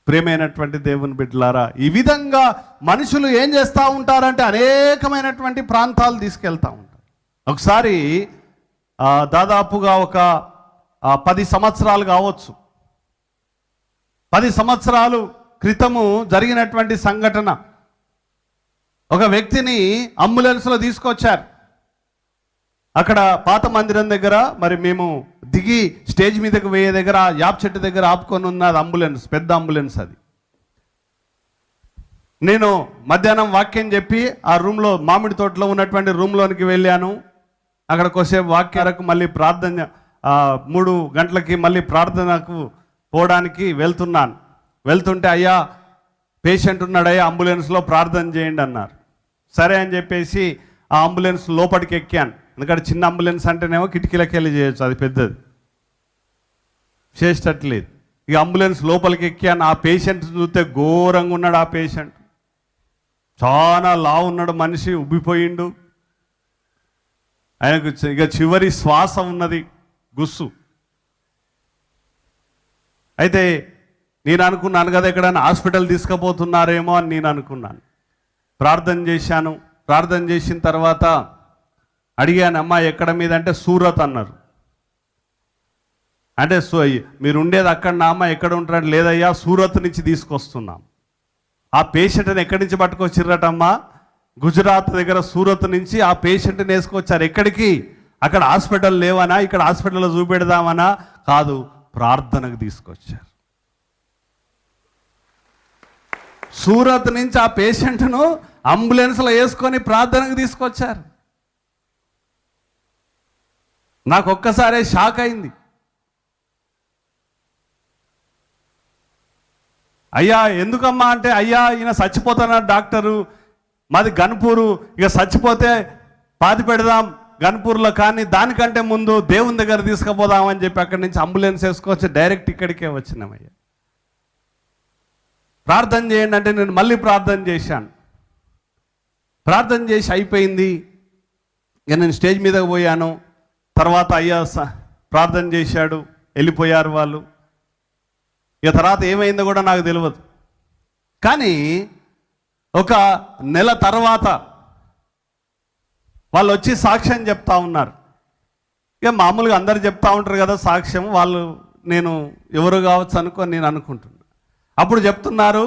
ప్రియమైనటువంటి దేవుని బిడ్డలారా, ఈ విధంగా మనుషులు ఏం చేస్తూ ఉంటారంటే అనేకమైనటువంటి ప్రాంతాలు తీసుకెళ్తూ ఉంటారు. ఒకసారి దాదాపుగా ఒక 10 సంవత్సరాలు కావచ్చు, 10 సంవత్సరాలు క్రితము జరిగినటువంటి సంఘటన. ఒక వ్యక్తిని అంబులెన్స్లో తీసుకొచ్చారు. అక్కడ పాత మందిరం దగ్గర మరి మేము దిగి స్టేజ్ మీదకి పోయే దగ్గర యాప్ చెట్టు దగ్గర ఆపుకొని ఉన్నది అంబులెన్స్, పెద్ద అంబులెన్స్ అది. నేను మధ్యాహ్నం వాక్యం చెప్పి ఆ రూమ్లో, మామిడి తోటలో ఉన్నటువంటి రూమ్లోనికి వెళ్ళాను. అక్కడ కొద్దిసేపు వాక్యాలకు మళ్ళీ ప్రార్థన, 3 గంటలకి మళ్ళీ ప్రార్థనకు పోవడానికి వెళ్తుంటే అయ్యా పేషెంట్ ఉన్నాడయ్యా అంబులెన్స్లో ప్రార్థన చేయండి అన్నారు. సరే అని చెప్పేసి ఆ అంబులెన్స్ లోపలికి ఎక్కాను. ఎందుకంటే చిన్న అంబులెన్స్ అంటేనేమో కిటికీలకి వెళ్ళి చేయొచ్చు, అది పెద్దది చేసేటట్లేదు. ఇక అంబులెన్స్ లోపలికి ఎక్కాను. ఆ పేషెంట్ చూస్తే ఘోరంగా ఉన్నాడు. ఆ పేషెంట్ చాలా లావు ఉన్నాడు, మనిషి ఉబ్బిపోయిండు. ఆయనకు ఇక చివరి శ్వాస ఉన్నది, గుస్సు. అయితే నేను అనుకున్నాను కదా ఎక్కడైనా హాస్పిటల్ తీసుకుపోతున్నారేమో అని నేను అనుకున్నాను. ప్రార్థన చేశాను. ప్రార్థన చేసిన తర్వాత అడిగాను, అమ్మా ఎక్కడ మీద అంటే సూరత్ అన్నారు. అంటే మీరు ఉండేది అక్కడ నా అమ్మ ఎక్కడ ఉంటాడు? లేదయ్యా సూరత్ నుంచి తీసుకొస్తున్నాం. ఆ పేషెంట్ని ఎక్కడి నుంచి పట్టుకొచ్చిర్రటమ్మా? గుజరాత్ దగ్గర సూరత్ నుంచి ఆ పేషెంట్ని వేసుకొచ్చారు. ఎక్కడికి? అక్కడ హాస్పిటల్ లేవనా, ఇక్కడ హాస్పిటల్లో చూపెడదామనా? కాదు, ప్రార్థనకు తీసుకొచ్చారు. సూరత్ నుంచి ఆ పేషెంట్ను అంబులెన్స్లో వేసుకొని ప్రార్థనకు తీసుకొచ్చారు. నాకు ఒక్కసారే షాక్ అయింది. అయ్యా ఎందుకమ్మా అంటే, అయ్యా ఈయన చచ్చిపోతున్నారు డాక్టరు, మాది గన్పూరు, ఇక చచ్చిపోతే పాతి పెడదాం గన్పూర్లో, కానీ దానికంటే ముందు దేవుని దగ్గర తీసుకుపోదామని చెప్పి అక్కడి నుంచి అంబులెన్స్ వేసుకొచ్చి డైరెక్ట్ ఇక్కడికే వచ్చినామయ్యా. ప్రార్థన చేయండి అంటే నేను మళ్ళీ ప్రార్థన చేశాను. ప్రార్థన చేసి అయిపోయింది. ఇక నేను స్టేజ్ మీదకి పోయాను. తర్వాత అయ్యా ప్రార్థన చేశాడు, వెళ్ళిపోయారు వాళ్ళు. ఇక తర్వాత ఏమైందో కూడా నాకు తెలియదు. కానీ ఒక నెల తర్వాత వాళ్ళు వచ్చి సాక్ష్యం చెప్తా ఉన్నారు. ఇక మామూలుగా అందరు చెప్తా ఉంటారు కదా సాక్ష్యం, వాళ్ళు నేను ఎవరు కావచ్చు అనుకొని నేను అనుకుంటున్నాను. అప్పుడు చెప్తున్నారు,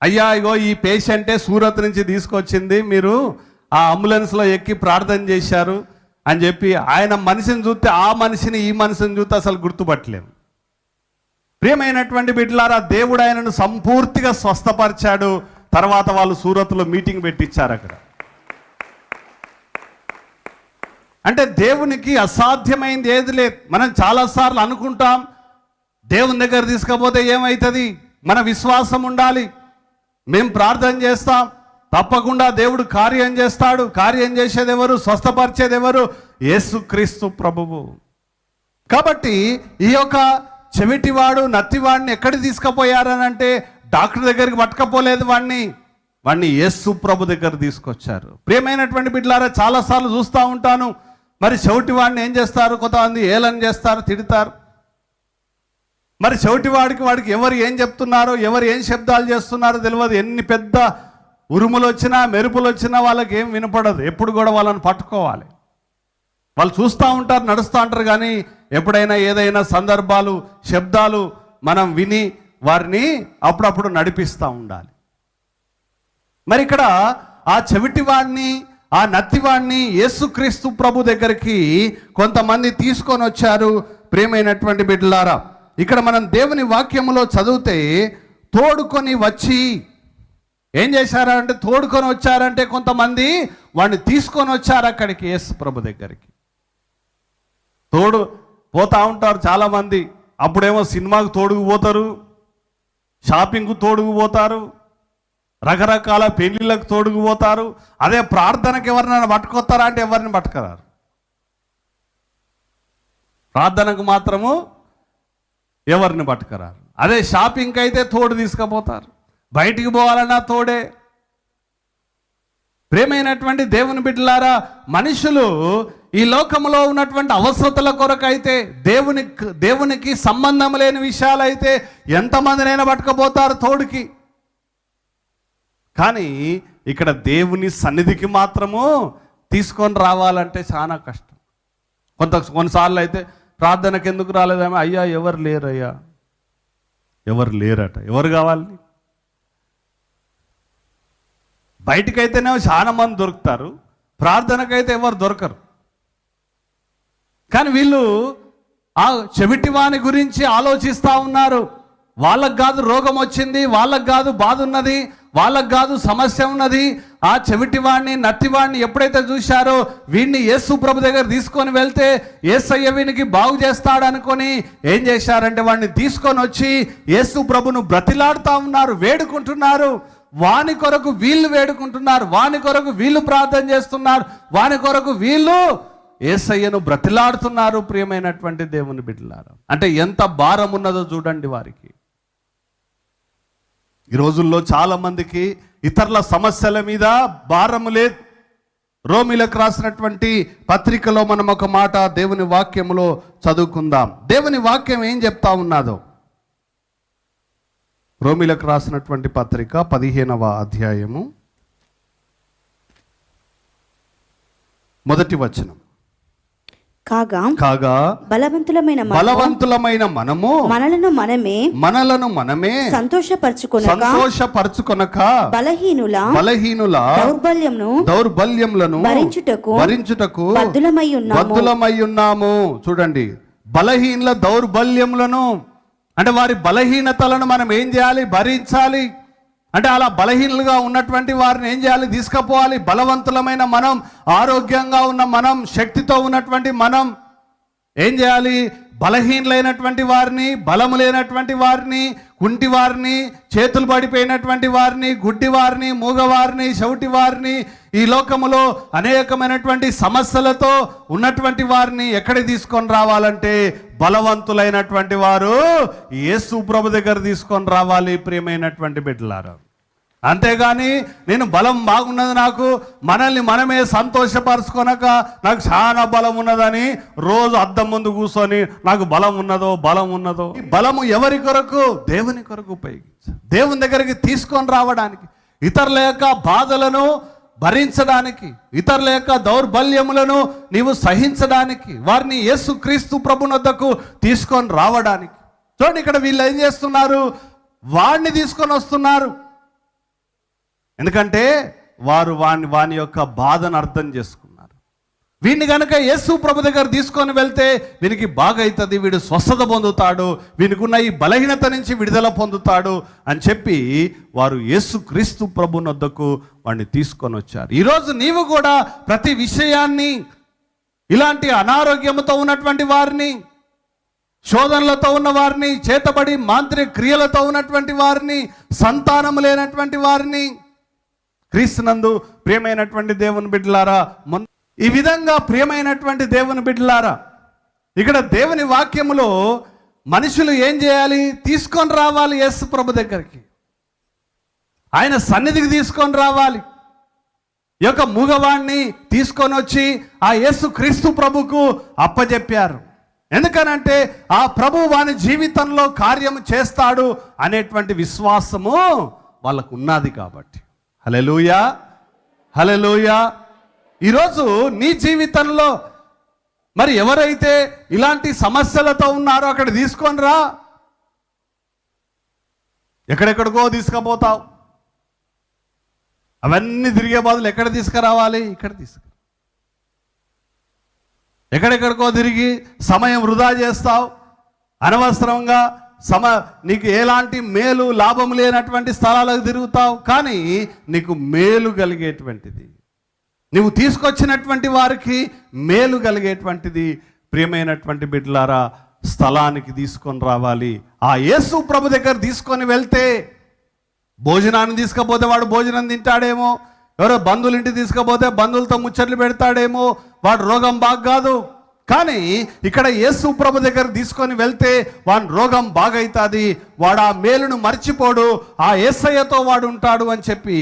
అయ్యా ఇగో ఈ పేషెంటే సూరత్ నుంచి తీసుకొచ్చింది, మీరు ఆ అంబులెన్స్లో ఎక్కి ప్రార్థన చేశారు అని చెప్పి. ఆయన మనిషిని చూస్తే ఆ మనిషిని ఈ మనిషిని చూస్తే అసలు గుర్తుపట్టలేము. ప్రియమైనటువంటి బిడ్డలారా, దేవుడు ఆయనను సంపూర్తిగా స్వస్థపరిచాడు. తర్వాత వాళ్ళు సూరత్లో మీటింగ్ పెట్టించారు అక్కడ. అంటే దేవునికి అసాధ్యమైంది ఏది లేదు. మనం చాలాసార్లు అనుకుంటాం దేవుని దగ్గర తీసుకపోతే ఏమవుతుంది, మన విశ్వాసం ఉండాలి, మేము ప్రార్థన చేస్తాం, తప్పకుండా దేవుడు కార్యం చేస్తాడు. కార్యం చేసేది ఎవరు? స్వస్థపరిచేది ఎవరు? యేసుక్రీస్తు ప్రభువు. కాబట్టి ఈ యొక్క చెవిటివాడు నత్తివాడిని ఎక్కడికి తీసుకుపోయారనంటే డాక్టర్ దగ్గరికి పట్టుకపోలేదు, వాడిని యేసు ప్రభు దగ్గర తీసుకొచ్చారు. ప్రియమైనటువంటి బిడ్డలారా, చాలాసార్లు చూస్తూ ఉంటాను, మరి చెవిటివాడిని ఏం చేస్తారు? కొంతమంది ఏలన చేస్తారు, తిడతారు. మరి వాడికి ఎవరు ఏం చెప్తున్నారో, ఎవరు ఏం శబ్దాలు చేస్తున్నారో తెలియదు. ఎన్ని పెద్ద ఉరుములు వచ్చినా మెరుపులు వచ్చినా వాళ్ళకి ఏం వినపడదు. ఎప్పుడు కూడా వాళ్ళని పట్టుకోవాలి. వాళ్ళు చూస్తూ ఉంటారు, నడుస్తూ ఉంటారు, కానీ ఎప్పుడైనా ఏదైనా సందర్భాలు, శబ్దాలు మనం విని వారిని అప్పుడప్పుడు నడిపిస్తూ ఉండాలి. మరి ఇక్కడ ఆ చెవిటివాడిని, ఆ నత్తివాడిని యేసుక్రీస్తు ప్రభు దగ్గరికి కొంతమంది తీసుకొని వచ్చారు. ప్రియమైనటువంటి బిడ్డలారా, ఇక్కడ మనం దేవుని వాక్యములో చదివితే తోడుకొని వచ్చి ఏం చేశారంటే, తోడుకొని వచ్చారంటే కొంతమంది వాడిని తీసుకొని వచ్చారు అక్కడికి, యేసు ప్రభు దగ్గరికి. తోడు పోతా ఉంటారు చాలామంది. అప్పుడేమో సినిమాకు తోడుకు పోతారు, షాపింగ్కు తోడుకు పోతారు, రకరకాల పెళ్లిళ్ళకు తోడుకు పోతారు. అదే ప్రార్థనకు ఎవరినైనా పట్టుకొస్తారా అంటే ఎవరిని పట్టుకురారు. ప్రార్థనకు మాత్రము ఎవరిని పట్టుకురారు. అదే షాపింగ్కి అయితే తోడు తీసుకుపోతారు, బయటికి పోవాలన్నా తోడే. ప్రియమైనటువంటి దేవుని బిడ్డలారా, మనుషులు ఈ లోకంలో ఉన్నటువంటి అవసరతల కొరకైతే, దేవునికి సంబంధం లేని విషయాలైతే ఎంతమందినైనా పట్టుకపోతారు తోడుకి. కానీ ఇక్కడ దేవుని సన్నిధికి మాత్రము తీసుకొని రావాలంటే చాలా కష్టం. కొన్నిసార్లు అయితే ప్రార్థనకు ఎందుకు రాలేదేమో, అయ్యా ఎవరు లేరయ్యా, ఎవరు లేరట. ఎవరు కావాలి? బయటికైతేనే చాలా మంది దొరుకుతారు, ప్రార్థనకైతే ఎవరు దొరకరు. కానీ వీళ్ళు ఆ చెవిటివాని గురించి ఆలోచిస్తూ ఉన్నారు. వాళ్ళకు కాదు రోగం వచ్చింది, వాళ్ళకు కాదు బాధ ఉన్నది, వాళ్ళకు కాదు సమస్య ఉన్నది. ఆ చెవిటివాడిని నత్తివాడిని ఎప్పుడైతే చూశారో, వీడిని యేసు ప్రభు దగ్గర తీసుకొని వెళ్తే యేసయ్య వీనికి బాగు చేస్తాడు అనుకొని ఏం చేశారంటే వాడిని తీసుకొని వచ్చి యేసు ప్రభును బ్రతిలాడుతూ ఉన్నారు, వేడుకుంటున్నారు. వాని కొరకు వీళ్ళు వేడుకుంటున్నారు, వాని కొరకు వీళ్ళు ప్రార్థన చేస్తున్నారు, వాని కొరకు వీళ్ళు యేసయ్యను బ్రతిలాడుతున్నారు. ప్రియమైనటువంటి దేవుని బిడ్డలారా, అంటే ఎంత భారం ఉన్నదో చూడండి వారికి. ఈ రోజుల్లో చాలా మందికి ఇతరుల సమస్యల మీద భారము లేదు. రోమీలకు రాసినటువంటి పత్రికలో మనం ఒక మాట దేవుని వాక్యములో చదువుకుందాం. దేవుని వాక్యం ఏం చెప్తా ఉన్నదో. రోమీలకు రాసినటువంటి పత్రిక 15వ అధ్యాయము 1వ వచనం. కాగా బలవంతులమైన మనము మనలను మనమే సంతోషపరచుకొనక బలహీనుల దౌర్బల్యములను భరించుటకు బద్ధులమై ఉన్నాము. చూడండి, బలహీనుల దౌర్బల్యములను అంటే వారి బలహీనతలను మనం ఏం చేయాలి? భరించాలి. అంటే అలా బలహీనులుగా ఉన్నటువంటి వారిని ఏం చేయాలి? తీసుకుపోవాలి. బలవంతులమైన మనం, ఆరోగ్యంగా ఉన్న మనం, శక్తితో ఉన్నటువంటి మనం ఏం చేయాలి? బలహీనులైనటువంటి వారిని, బలము లేనటువంటి వారిని, కుంటి వారిని, చేతులు పడిపోయినటువంటి వారిని, గుడ్డి వారిని, మూగవారిని, చెవిటి వారిని, ఈ లోకములో అనేకమైనటువంటి సమస్యలతో ఉన్నటువంటి వారిని ఎక్కడికి తీసుకొని రావాలంటే బలవంతులైనటువంటి వారు యేసు ప్రభు దగ్గర తీసుకొని రావాలి. ప్రియమైనటువంటి బిడ్డలారా, అంతేగాని నేను బలం బాగున్నది, నాకు మనల్ని మనమే సంతోషపరచుకొనక నాకు చాలా బలం ఉన్నదని రోజు అద్దం ముందు కూర్చొని నాకు బలం ఉన్నదో. ఈ బలము ఎవరి కొరకు? దేవుని కొరకు ఉపయోగించు. దేవుని దగ్గరికి తీసుకొని రావడానికి, ఇతరుల యొక్క బాధలను భరించడానికి, ఇతరుల యొక్క దౌర్బల్యములను నీవు సహించడానికి, వారిని యేసుక్రీస్తు ప్రభునొద్దకు తీసుకొని రావడానికి. చూడండి, ఇక్కడ వీళ్ళు ఏం చేస్తున్నారు? వాడిని తీసుకొని వస్తున్నారు. ఎందుకంటే వారు వాని యొక్క బాధను అర్థం చేసుకున్నారు. వీడిని కనుక యేసు ప్రభు దగ్గర తీసుకొని వెళ్తే వీనికి బాగా అవుతుంది, వీడు స్వస్థత పొందుతాడు, వీనికున్న ఈ బలహీనత నుంచి విడుదల పొందుతాడు అని చెప్పి వారు యేసుక్రీస్తు ప్రభునొద్దకు వాడిని తీసుకొని వచ్చారు. ఈరోజు నీవు కూడా ప్రతి విషయాన్ని, ఇలాంటి అనారోగ్యంతో ఉన్నటువంటి వారిని, శోధనలతో ఉన్న వారిని, చేతబడి మాంత్రిక క్రియలతో ఉన్నటువంటి వారిని, సంతానం లేనటువంటి వారిని, క్రీస్తునందు ప్రియమైనటువంటి దేవుని బిడ్డలారా, ఈ విధంగా ప్రియమైనటువంటి దేవుని బిడ్డలారా, ఇక్కడ దేవుని వాక్యములో మనుషులు ఏం చేయాలి? తీసుకొని రావాలి యేసు ప్రభు దగ్గరికి, ఆయన సన్నిధికి తీసుకొని రావాలి. ఈ యొక్క మూగవాణ్ణి తీసుకొని వచ్చి ఆ యేసు క్రీస్తు ప్రభుకు అప్పజెప్పారు. ఎందుకనంటే ఆ ప్రభు వాని జీవితంలో కార్యము చేస్తాడు అనేటువంటి విశ్వాసము వాళ్ళకు ఉన్నది కాబట్టి. హల్లెలూయా, హల్లెలూయా. ఈరోజు నీ జీవితంలో మరి ఎవరైతే ఇలాంటి సమస్యలతో ఉన్నారో అక్కడ తీసుకొని రా. ఎక్కడెక్కడికో తీసుకుపోతావు, అవన్నీ తిరిగే బదులు ఎక్కడ తీసుకురావాలి? ఇక్కడ ఎక్కడెక్కడికో తిరిగి సమయం వృధా చేస్తావు, అనవసరంగా నీకు ఎలాంటి మేలు లాభం లేనటువంటి స్థలాలకు తిరుగుతావు. కానీ నీకు మేలు కలిగేటువంటిది, నువ్వు తీసుకొచ్చినటువంటి వారికి మేలు కలిగేటువంటిది ప్రియమైనటువంటి బిడ్డలారా స్థలానికి తీసుకొని రావాలి. ఆ యేసు ప్రభు దగ్గర తీసుకొని వెళ్తే, భోజనాన్ని తీసుకపోతే వాడు భోజనం తింటాడేమో, ఎవరో బంధువుల ఇంటికి తీసుకపోతే బంధువులతో ముచ్చట్లు పెడతాడేమో, వాడు రోగం బాగు కాదు. కానీ ఇక్కడ యేసు ప్రభు దగ్గర తీసుకొని వెళ్తే వాని రోగం బాగైతుంది, వాడు ఆ మేలును మర్చిపోడు, ఆ యేసయ్యతో వాడు ఉంటాడు అని చెప్పి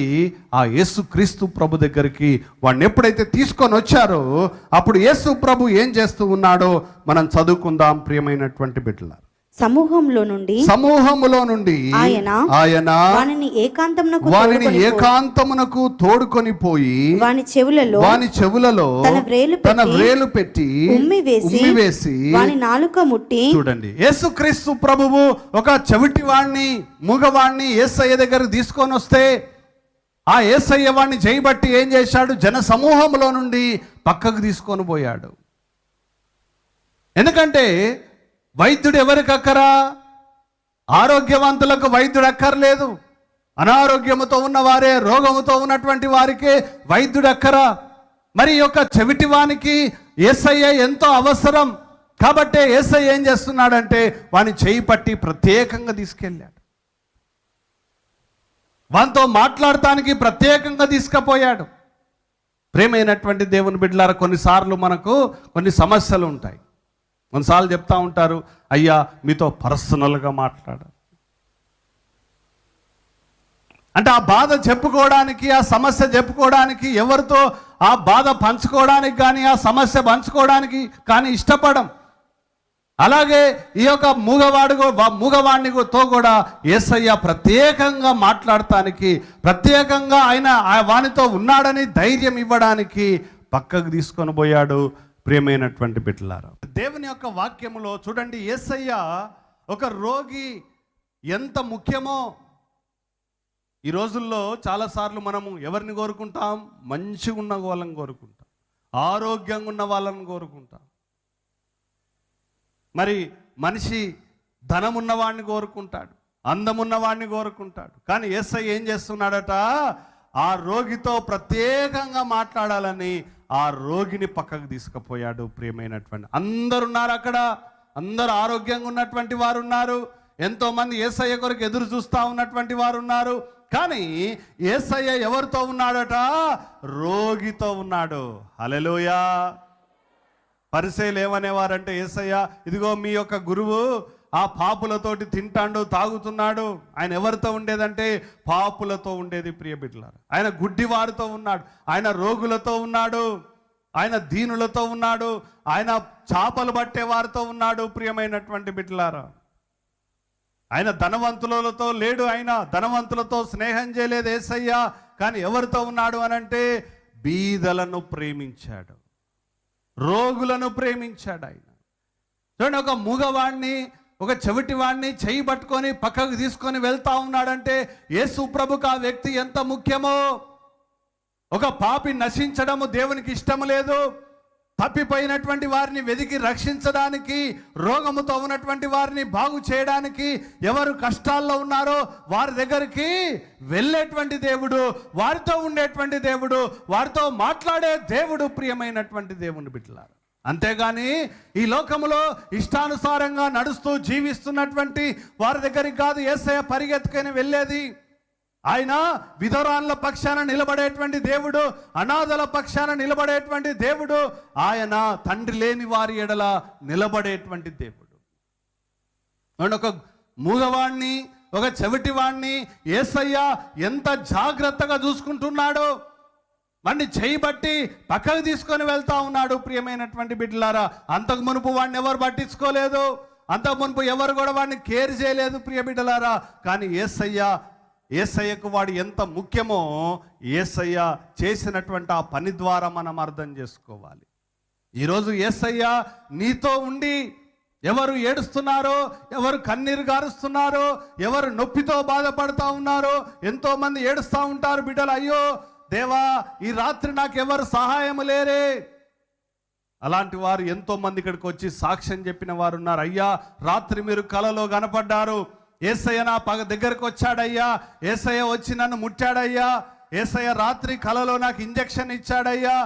ఆ యేసు క్రీస్తు ప్రభు దగ్గరికి వాడిని ఎప్పుడైతే తీసుకొని వచ్చారో అప్పుడు యేసు ప్రభు ఏం చేస్తూ ఉన్నాడో మనం చదువుకుందాం ప్రియమైనటువంటి బిడ్డలారా. సమూహంలో నుండి ఆయన వానిని ఏకాంతమునకు తోడుకొని పోయి వాని చెవులలో తన వ్రేలు పెట్టి ఉమ్మివేసి వాని నాలుక ముట్టి. చూడండి, యేసుక్రీస్తు ప్రభువు ఒక చెవిటి వాణ్ణి మూగవాణ్ణి యేసయ్య దగ్గర తీసుకొని వస్తే ఆ యేసయ్య వాణ్ణి చేయబట్టి ఏం చేశాడు, జన సమూహంలో నుండి పక్కకు తీసుకొని పోయాడు. ఎందుకంటే వైద్యుడు ఎవరికి అక్కరా? ఆరోగ్యవంతులకు వైద్యుడు అక్కర్లేదు. అనారోగ్యముతో ఉన్నవారే, రోగముతో ఉన్నటువంటి వారికే వైద్యుడు అక్కరా. మరి ఈ యొక్క చెవిటి వానికి యేసయ్య ఎంతో అవసరం. కాబట్టి యేసయ్య ఏం చేస్తున్నాడంటే వాని చేయి పట్టి ప్రత్యేకంగా తీసుకెళ్ళాడు, వానితో మాట్లాడటానికి ప్రత్యేకంగా తీసుకుపోయాడు. ప్రేమైనటువంటి దేవుని బిడ్డలారా, కొన్నిసార్లు మనకు కొన్ని సమస్యలు ఉంటాయి. కొన్నిసార్లు చెప్తా ఉంటారు, అయ్యా మీతో పర్సనల్గా మాట్లాడాలి అంటే ఆ బాధ చెప్పుకోవడానికి, ఆ సమస్య చెప్పుకోవడానికి, ఎవరితో ఆ బాధ పంచుకోవడానికి కానీ ఆ సమస్య పంచుకోవడానికి కానీ ఇష్టపడం. అలాగే ఈ యొక్క మూగవాడితో కూడా యేసయ్య ప్రత్యేకంగా మాట్లాడటానికి, ప్రత్యేకంగా ఆయన వానితో ఉన్నాడని ధైర్యం ఇవ్వడానికి పక్కకు తీసుకొని పోయాడు. ప్రియమైనటువంటి బిడ్డలారా, దేవుని యొక్క వాక్యములో చూడండి, యేసయ్య ఒక రోగి ఎంత ముఖ్యమో. ఈ రోజుల్లో చాలాసార్లు మనము ఎవరిని కోరుకుంటాం? మంచిగా ఉన్న వాళ్ళని కోరుకుంటాం, ఆరోగ్యంగా ఉన్న వాళ్ళని కోరుకుంటాం. మరి మనిషి ధనమున్నవాడిని కోరుకుంటాడు, అందమున్నవాడిని కోరుకుంటాడు. కానీ యేసయ్య ఏం చేస్తున్నాడట, ఆ రోగితో ప్రత్యేకంగా మాట్లాడాలని ఆ రోగిని పక్కకు తీసుకుపోయాడు. ప్రియమైనటువంటి అందరున్నారు అక్కడ, అందరు ఆరోగ్యంగా ఉన్నటువంటి వారు ఉన్నారు, ఎంతోమంది యేసయ్య కొరకు ఎదురు చూస్తూ ఉన్నటువంటి వారు ఉన్నారు. కానీ యేసయ్య ఎవరితో ఉన్నాడట? రోగితో ఉన్నాడు. హల్లెలూయా. పరిసయ్యులు ఏమనేవారంటే, యేసయ్య ఇదిగో మీ యొక్క గురువు ఆ పాపులతోటి తింటాడు, తాగుతున్నాడు. ఆయన ఎవరితో ఉండేదంటే పాపులతో ఉండేది. ప్రియ బిడ్డలారా, ఆయన గుడ్డివారితో ఉన్నాడు, ఆయన రోగులతో ఉన్నాడు, ఆయన దీనులతో ఉన్నాడు, ఆయన చేపలు పట్టే వారితో ఉన్నాడు. ప్రియమైనటువంటి బిడ్డలారా, ఆయన ధనవంతులతో లేడు, ఆయన ధనవంతులతో స్నేహం చేయలేదు యేసయ్య. కానీ ఎవరితో ఉన్నాడు అనంటే బీదలను ప్రేమించాడు, రోగులను ప్రేమించాడు. ఆయన చూడండి, ఒక మూగవాణ్ణి ఒక చెవిటి వాడిని చేయి పట్టుకొని పక్కకు తీసుకొని వెళ్తా ఉన్నాడంటే యేసు ప్రభుకు ఆ వ్యక్తి ఎంత ముఖ్యమో. ఒక పాపి నశించడము దేవునికి ఇష్టం లేదు. తప్పిపోయినటువంటి వారిని వెతికి రక్షించడానికి, రోగముతో ఉన్నటువంటి వారిని బాగు చేయడానికి, ఎవరు కష్టాల్లో ఉన్నారో వారి దగ్గరికి వెళ్ళేటువంటి దేవుడు, వారితో ఉండేటువంటి దేవుడు, వారితో మాట్లాడే దేవుడు. ప్రియమైనటువంటి దేవుని బిడ్డలారా, అంతేగాని ఈ లోకములో ఇష్టానుసారంగా నడుస్తూ జీవిస్తున్నటువంటి వారి దగ్గరికి కాదు యేసయ్య పరిగెత్తుకొని వెళ్ళేది. ఆయన విధవరాళ్ళ పక్షాన నిలబడేటువంటి దేవుడు, అనాథల పక్షాన నిలబడేటువంటి దేవుడు, ఆయన తండ్రి లేని వారి ఎడల నిలబడేటువంటి దేవుడు. ఒక మూగవాణ్ణి, ఒక చెవిటివాణ్ణి యేసయ్య ఎంత జాగ్రత్తగా చూసుకుంటున్నాడో, వాడిని చేయబట్టి పక్కకు తీసుకొని వెళ్తా ఉన్నాడు. ప్రియమైనటువంటి బిడ్డలారా, అంతకు మునుపు వాడిని ఎవరు పట్టించుకోలేదు, అంతకు మునుపు ఎవరు కూడా వాడిని కేర్ చేయలేదు. ప్రియ బిడ్డలారా, కానీ యేసయ్యకు వాడు ఎంత ముఖ్యమో యేసయ్య చేసినటువంటి ఆ పని ద్వారా మనం అర్థం చేసుకోవాలి. ఈరోజు యేసయ్య నీతో ఉండి ఎవరు ఏడుస్తున్నారో, ఎవరు కన్నీరు గారుస్తున్నారో, ఎవరు నొప్పితో బాధపడుతూ ఉన్నారో, ఎంతోమంది ఏడుస్తూ ఉంటారు బిడ్డలు, అయ్యో దేవా ఈ రాత్రి నాకు ఎవరు సహాయం లేరే. అలాంటి వారు ఎంతో మంది ఇక్కడికి వచ్చి సాక్ష్యం చెప్పిన వారు ఉన్నారు. అయ్యా రాత్రి మీరు కలలో కనపడ్డారు, యేసయ్య నా దగ్గరకు వచ్చాడయ్యా, యేసయ్య వచ్చి నన్ను ముట్టాడయ్యా, యేసయ్య రాత్రి కలలో నాకు ఇంజెక్షన్ ఇచ్చాడయ్యా,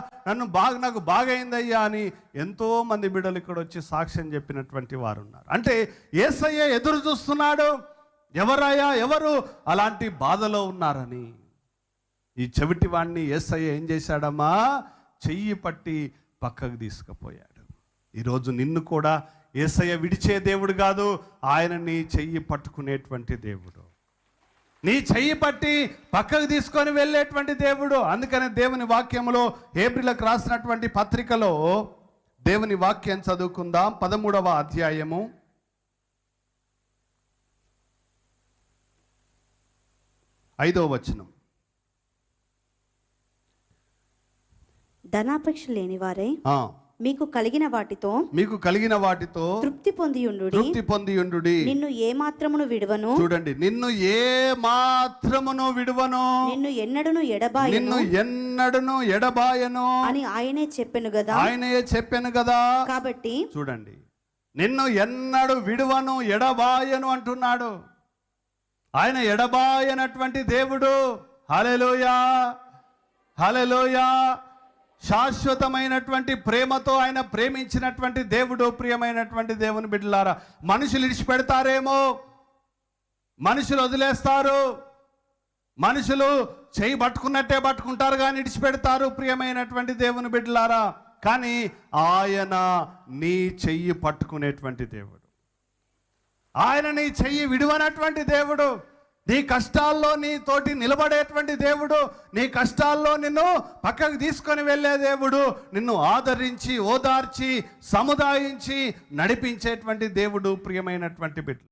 నాకు బాగైందయ్యా అని ఎంతో మంది బిడ్డలు ఇక్కడ వచ్చి సాక్ష్యం చెప్పినటువంటి వారు ఉన్నారు. అంటే యేసయ్య ఎదురు చూస్తున్నాడు, ఎవరయ్యా ఎవరు అలాంటి బాధలో ఉన్నారని. ఈ చెవిటి వాణ్ణి యేసయ్య ఏం చేశాడమ్మా, చెయ్యి పట్టి పక్కకు తీసుకుపోయాడు. ఈరోజు నిన్ను కూడా యేసయ్య విడిచే దేవుడు కాదు, ఆయన నీ చెయ్యి పట్టుకునేటువంటి దేవుడు, నీ చెయ్యి పట్టి పక్కకు తీసుకొని వెళ్ళేటువంటి దేవుడు. అందుకనే దేవుని వాక్యములో హెబ్రీయులకు రాసినటువంటి పత్రికలో దేవుని వాక్యం చదువుకుందాం. 13వ అధ్యాయము 5వ వచనం. ధనాపేక్ష లేని వారే మీకు కలిగిన వాటితో తృప్తి పొందియుండుడి. నిన్ను ఏ మాత్రమును విడువను. చూడండి, నిన్ను ఏ మాత్రమును విడువను, నిన్ను ఎన్నడను ఎడబాయను అని ఆయనే చెప్పెను గదా. కాబట్టి చూడండి, నిన్ను ఎన్నడు విడువను ఎడబాయను అంటున్నాడు. ఆయన ఎడబాయనటువంటి దేవుడు. హల్లెలూయా, హల్లెలూయా. శాశ్వతమైనటువంటి ప్రేమతో ఆయన ప్రేమించినటువంటి దేవుడు. ప్రియమైనటువంటి దేవుని బిడ్డలారా, మనుషులు ఇడిచిపెడతారేమో, మనుషులు వదిలేస్తారు, మనుషులు చేయి పట్టుకున్నట్టే పట్టుకుంటారు కానీ ఇడిచిపెడతారు. ప్రియమైనటువంటి దేవుని బిడ్డలారా, కానీ ఆయన నీ చెయ్యి పట్టుకునేటువంటి దేవుడు, ఆయన నీ చెయ్యి విడువనటువంటి దేవుడు, నీ కష్టాల్లో నీతోటి నిలబడేటువంటి దేవుడు, నీ కష్టాల్లో నిన్ను పక్కకు తీసుకొని వెళ్ళే దేవుడు, నిన్ను ఆదరించి ఓదార్చి సముదాయించి నడిపించేటువంటి దేవుడు. ప్రియమైనటువంటి బిడ్డ,